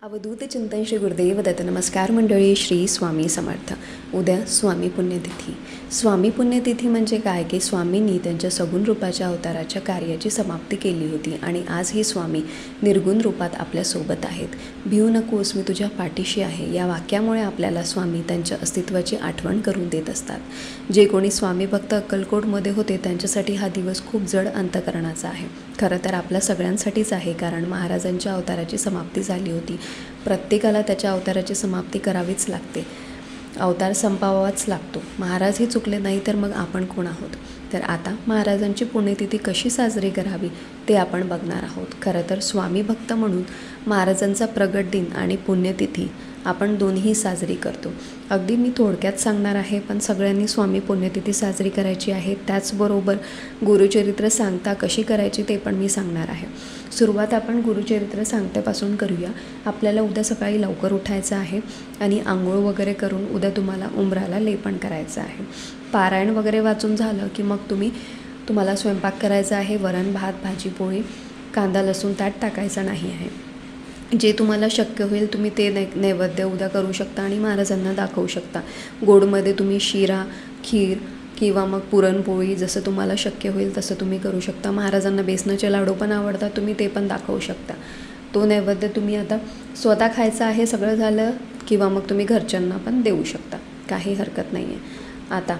अवधूत चिंतन श्री गुरुदेव दत्त. नमस्कार मंडळी. श्री स्वामी समर्थ. उद्या स्वामी पुण्यतिथी. स्वामी पुण्यतिथी म्हणजे काय की स्वामींनी त्यांच्या सगुण रूपाच्या अवताराच्या कार्याची समाप्ती केली होती आणि आज ही स्वामी निर्गुण रूपात आपल्यासोबत आहेत. भिऊ नकोस, मी तुझ्या पाठीशी आहे. या वाक्यामुळे आपल्याला स्वामी त्यांच्या अस्तित्वाची आठवण करून देत असतात. जे कोणी स्वामी भक्त अक्कलकोटमध्ये होते त्यांच्यासाठी हा दिवस खूप जड अंतकरणाचा आहे. खरं तर आपल्या सगळ्यांसाठीच आहे, कारण महाराजांच्या अवताराची समाप्ती झाली होती. प्रत्येकाला त्याच्या अवताराची समाप्ती करावीच लागते. अवतार संपवावाच लागतो. महाराजही चुकले नाही तर मग आपण कोण आहोत? तर आता महाराजांची पुण्यतिथी कशी साजरी करावी ते आपण बघणार आहोत. खरं तर स्वामी भक्त म्हणून महाराजांचा प्रगट दिन आणि पुण्यतिथी आपण दोन्ही साजरी करतो. अगदी मी थोडक्यात सांगणार आहे, पण सगळ्यांनी स्वामी पुण्यतिथी साजरी करायची आहे. त्याचबरोबर गुरुचरित्र सांगता कशी करायची ते पण मी सांगणार आहे. सुरुवात आपण गुरुचरित्र सांगत्यापासून करूया. आपल्याला उद्या सकाळी लवकर उठायचं आहे आणि आंघोळ वगैरे करून उद्या तुम्हाला उंबराला लेपन करायचं आहे. पारायण वगैरे वाचून झालं की मग तुम्हाला स्वयंपाक करायचा आहे. वरण भात भाजी पोळी, कांदा लसूण त्यात टाकायचं नाही आहे. जे तुम्हाला शक्य होईल तुम्ही ते नैवेद्य उद्या करू शकता आणि महाराजांना दाखवू शकता. गोडमध्ये तुम्ही शिरा, खीर किंवा मग पुरणपोळी जसं तुम्हाला शक्य होईल तसं तुम्ही करू शकता. महाराजांना बेसनाचे लाडू पण आवडतात, तुम्ही ते पण दाखवू शकता. तो नैवेद्य तुम्ही आता स्वतः खायचा आहे. सगळं झालं किंवा मग तुम्ही घरच्यांना पण देऊ शकता, काही हरकत नाही आहे. आता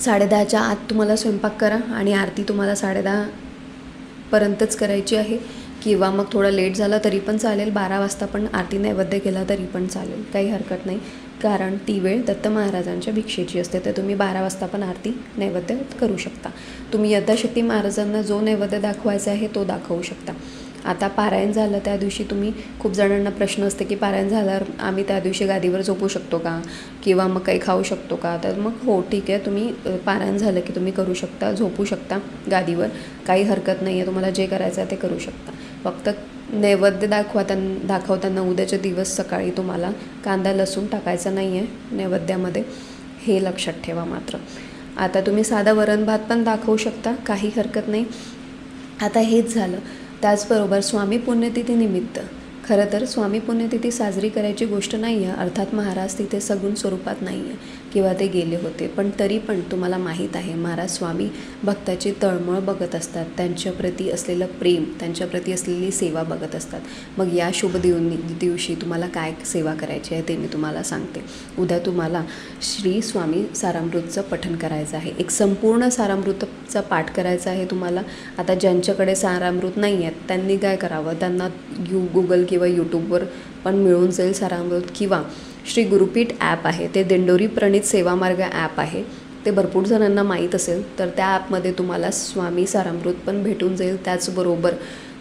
10:30च्या आत तुम्हाला स्वयंपाक करा आणि आरती तुम्हाला 10:30पर्यंतच करायची आहे किंवा मग थोडा लेट झाला तरी पण चालेल. 12 वाजता पण आरती नैवेद्य केला तरी पण चालेल, काही हरकत नाही. कारण ती वेळ दत्त महाराजांच्या भिक्षेची असते, तर तुम्ही 12 वाजता पण आरती नैवेद्य करू शकता. तुम्ही यथाशक्ती महाराजांना जो नैवेद्य दाखवायचा आहे तो दाखवू शकता. आता पारायण झालं त्या दिवशी खूप जणांना प्रश्न असते की पारायण झाल्यावर आम्ही त्या दिवशी गादीवर झोपू शकतो का किंवा मग काही खाऊ शकतो का? तर मग हो ठीक आहे, तुम्ही पारायण झालं की तुम्ही करू शकता, झोपू शकता गादीवर, काही हरकत नाही आहे. तुम्हाला जे करायचं आहे ते करू शकता. फक्त नैवेद्य दाखवताना उद्याच्या दिवस सकाळी तुम्हाला कांदा लसूण टाकायचा नाही आहे नैवेद्यामध्ये, हे लक्षात ठेवा मात्र. आता तुम्ही साधा वरण भात पण दाखवू शकता, काही हरकत नाही. आता हेच झालं. त्याचबरोबर स्वामी पुण्यतिथी निमित्त खरं तर स्वामी पुण्यतिथी साजरी करायची गोष्ट नाही आहे. अर्थात महाराज तिथे सगुण स्वरूपात नाही आहे किंवा ते गेले होते, पण तरी पण तुम्हाला माहीत आहे महाराज स्वामी भक्ताची तळमळ बघत असतात, त्यांच्याप्रती असलेलं प्रेम, त्यांच्याप्रती असलेली सेवा बघत असतात. मग या शुभ दिवशी तुम्हाला काय सेवा करायची आहे ते मी तुम्हाला सांगते. उद्या तुम्हाला श्री स्वामी सारामृतचं पठण करायचं आहे. एक संपूर्ण सारामृतचा पाठ करायचा आहे तुम्हाला. आता ज्यांच्याकडे सारामृत नाही आहेत त्यांनी काय करावं, त्यांना गुगल किंवा यूट्यूबवर पण मिळून जाईल सारामृत, किंवा श्री गुरुपीठ ॲप आहे, ते दिंडोरी प्रणित सेवामार्ग ॲप आहे, ते भरपूर जणांना माहीत असेल. तर त्या ॲपमध्ये तुम्हाला स्वामी सारामृत पण भेटून जाईल. त्याचबरोबर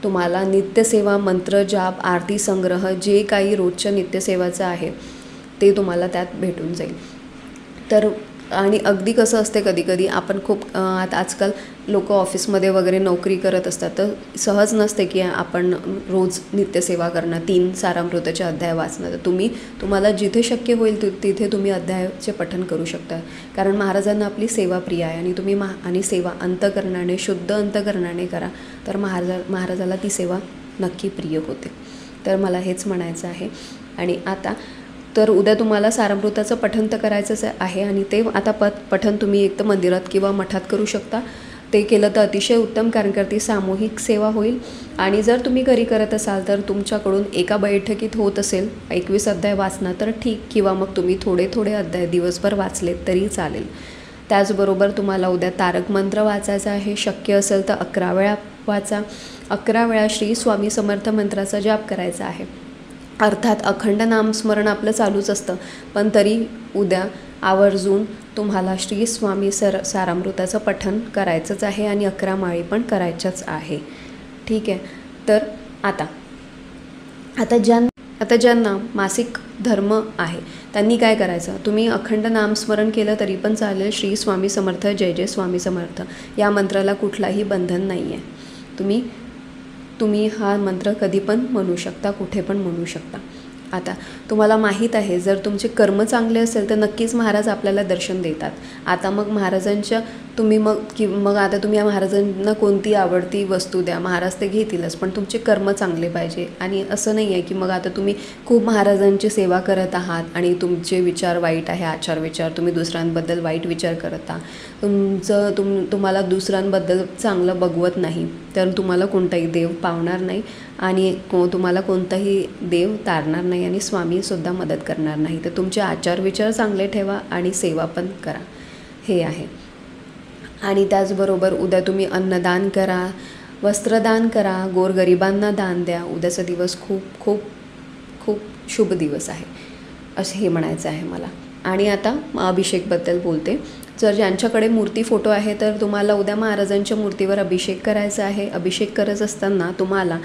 तुम्हाला नित्यसेवा, मंत्र जाप, आरती संग्रह, जे काही रोजच्या नित्यसेवाचं आहे ते तुम्हाला त्यात भेटून जाईल. तर आणि अगदी कसं असते, कधी आपण खूप आता आजकाल लोक ऑफिसमध्ये वगैरे नोकरी करत असतात, तर सहज नसते की आपण रोज नित्यसेवा करणं, 3 सारामृताचे अध्याय वाचणं. तर तुम्हाला जिथे शक्य होईल तिथे तुम्ही अध्यायाचे पठण करू शकता. कारण महाराजांना आपली सेवा प्रिय आहे आणि तुम्ही आणि सेवा अंतकरणाने, शुद्ध अंतकरणाने करा, तर महाराजाला ती सेवा नक्की प्रिय होते. तर मला हेच म्हणायचं आहे. आणि आता तर उद्या तुम्हाला सारामृताचं पठण तर करायचंच आहे आणि ते आता पठण तुम्ही एक तर मंदिरात किंवा मठात करू शकता. ते केलं तर अतिशय उत्तम, कारण का ती सामूहिक सेवा होईल. आणि जर तुम्ही घरी करत असाल तर तुमच्याकडून एका बैठकीत होत असेल 21 अध्याय वाचणं तर ठीक, किंवा मग तुम्ही थोडे अध्याय दिवसभर वाचलेत तरी चालेल. त्याचबरोबर तुम्हाला उद्या तारक मंत्र वाचायचा आहे. शक्य असेल तर 11 वेळा वाचा. 11 वेळा श्री स्वामी समर्थ मंत्राचा जाप करायचा आहे. अर्थात अखंड नामस्मरण आपलं चालूच असतं, पण तरी उद्या आवर्जून तुम्हाला श्री स्वामी सारामृताचं पठण करायचंच आहे आणि 11 माळी पण करायच्याच आहे. ठीक आहे. तर आता ज्यांना मासिक धर्म आहे त्यांनी काय करायचं, तुम्ही अखंड नामस्मरण केलं तरी पण चालेल. श्री स्वामी समर्थ, जय जय स्वामी समर्थ, या मंत्राला कुठलाही बंधन नाही आहे. तुम्ही हा मंत्र कधी पण म्हणू शकता, कुठे पण म्हणू शकता. आता तुम्हाला माहीत आहे, जर तुमचे कर्म चांगले असेल तर नक्कीच महाराज आपल्याला दर्शन देतात. आता मग महाराजांच्या तुम्ही मग आता तुम्ही या महाराजांना कोणती आवडती वस्तू द्या, महाराज ते घेतीलच, पण तुमचे कर्म चांगले पाहिजे. आणि असं नाही आहे की मग आता तुम्ही खूप महाराजांची सेवा करत आहात आणि तुमचे विचार वाईट आहे, आचार विचार, तुम्ही दुसऱ्यांबद्दल वाईट विचार करत आहात, तुम्हाला दुसऱ्यांबद्दल चांगलं बघवत नाही, तर तुम्हाला कोणताही देव पावणार नाही आणि तुम्हाला कोणताही देव तारणार नाही आणि स्वामीसुद्धा मदत करणार नाही. तर तुमचे आचार विचार चांगले ठेवा आणि सेवा पण करा, हे आहे. आणि त्याचबरोबर उद्या तुम्ही अन्नदान करा, वस्त्रदान करा, गोरगरिबांना दान द्या. उद्याचा दिवस खूप खूप खूप शुभ दिवस आहे, असं हे म्हणायचं आहे मला. आणि आता अभिषेकबद्दल बोलते. जर ज्यांच्याकडे मूर्ती फोटो आहे तर तुम्हाला उद्या महाराजांच्या मूर्तीवर अभिषेक करायचा आहे. अभिषेक करत असताना तुम्हाला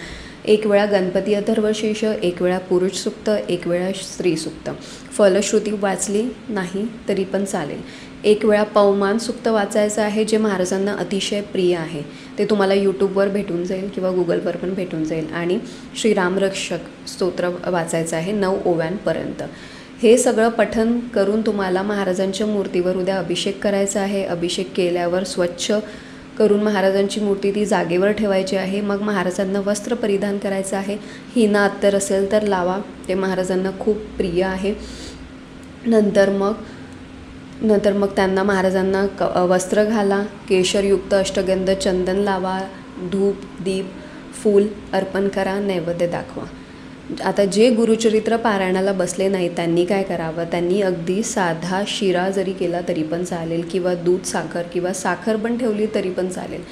एक वेळा गणपती अथर्वशीर्ष, एक वेळा पुरुष सूक्त, एक वेळा स्त्री सूक्त, फलश्रुती वाचली नाही तरी पण चालेल. एक वेळा पवमान सूक्त वाचायचं आहे, जे महाराजांना अतिशय प्रिय आहे. ते तुम्हाला यूट्यूबवर भेटून जाईल किंवा गुगलवर पण भेटून जाईल. आणि श्रीरामरक्षक स्तोत्र वाचायचं आहे 9 ओव्यांपर्यंत. हे सगळं पठण करून तुम्हाला महाराजांच्या मूर्तीवर उद्या अभिषेक करायचा आहे. अभिषेक केल्यावर स्वच्छ करून महाराजांची मूर्ती ती जागेवर ठेवायची आहे. मग महाराजांना वस्त्र परिधान करायचं आहे. हिना अत्तर असेल तर लावा, ते महाराजांना खूप प्रिय आहे. नंतर मग त्यांना महाराजांना वस्त्र घाला, केशरयुक्त अष्टगंध चंदन लावा, धूप दीप फूल अर्पण करा, नैवेद्य दाखवा. आता जे गुरुचरित्र पारायणाला बसले नाही त्यांनी काय करावं, त्यांनी अगदी साधा शिरा जरी केला तरी पण चालेल, किंवा दूध साखर किंवा साखर पण ठेवली तरी पण चालेल,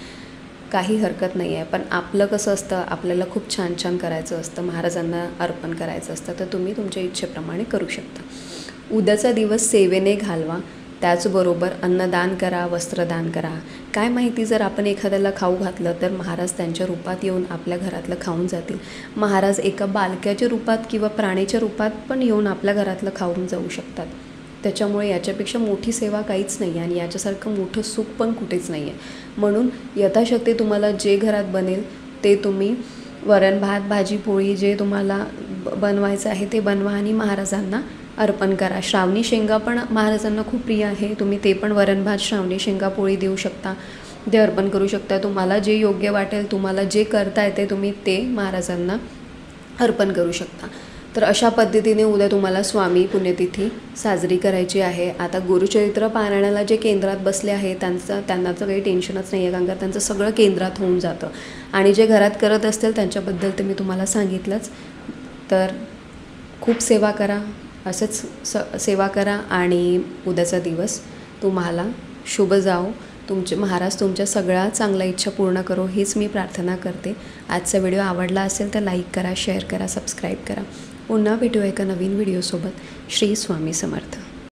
काही हरकत नाही आहे. पण आपलं कसं असतं, आपल्याला खूप छान छान करायचं असतं, महाराजांना अर्पण करायचं असतं, तर तुम्ही तुमच्या इच्छेप्रमाणे करू शकता. उद्याचा दिवस सेवेने घालवा. त्याचबरोबर अन्नदान करा, वस्त्रदान करा. काय माहिती, जर आपण एखाद्याला खाऊ घातलं तर महाराज त्यांच्या रूपात येऊन आपल्या घरातलं खाऊन जातील. महाराज एका बालक्याच्या रूपात किंवा प्राण्याच्या रूपात पण येऊन आपल्या घरातलं खाऊन जाऊ शकतात. त्याच्यामुळे याच्यापेक्षा मोठी सेवा काहीच नाही आहे आणि याच्यासारखं मोठं सुख पण कुठेच नाही आहे. म्हणून यथाशक्ती तुम्हाला जे घरात बनेल ते तुम्ही वरण भात भाजी पोळी जे तुम्हाला बनवायचं आहे ते बनवा आणि महाराजांना अर्पण करा. श्रावणी शेंगा पण महाराजांना खूप प्रिय आहे. तुम्ही ते पण वरण भात श्रावणी शेंगा पोळी देऊ शकता, ते अर्पण करू शकता. तुम्हाला जे योग्य वाटेल, तुम्हाला जे करता येते तुम्ही ते महाराजांना अर्पण करू शकता. तर अशा पद्धतीने उद्या तुम्हाला स्वामी पुण्यतिथी साजरी करायची आहे. आता गुरुचरित्र पारायणाला जे केंद्रात बसले आहे त्यांना तर काही टेन्शनच नाही आहे, कारण का त्यांचं सगळं केंद्रात होऊन जातं. आणि जे घरात करत असतील त्यांच्याबद्दल तर मी तुम्हाला सांगितलंच. तर खूप सेवा करा, असंच सेवा करा आणि उद्याचा दिवस तुम्हाला शुभ जाओ. तुमचे महाराज तुमच्या सगळ्या चांगल्या इच्छा पूर्ण करो, हीच मी प्रार्थना करते. आजचा व्हिडिओ आवडला असेल तर लाईक करा, शेअर करा, सबस्क्राईब करा. पुन्हा भेटूया एका नवीन व्हिडिओसोबत. श्री स्वामी समर्थ.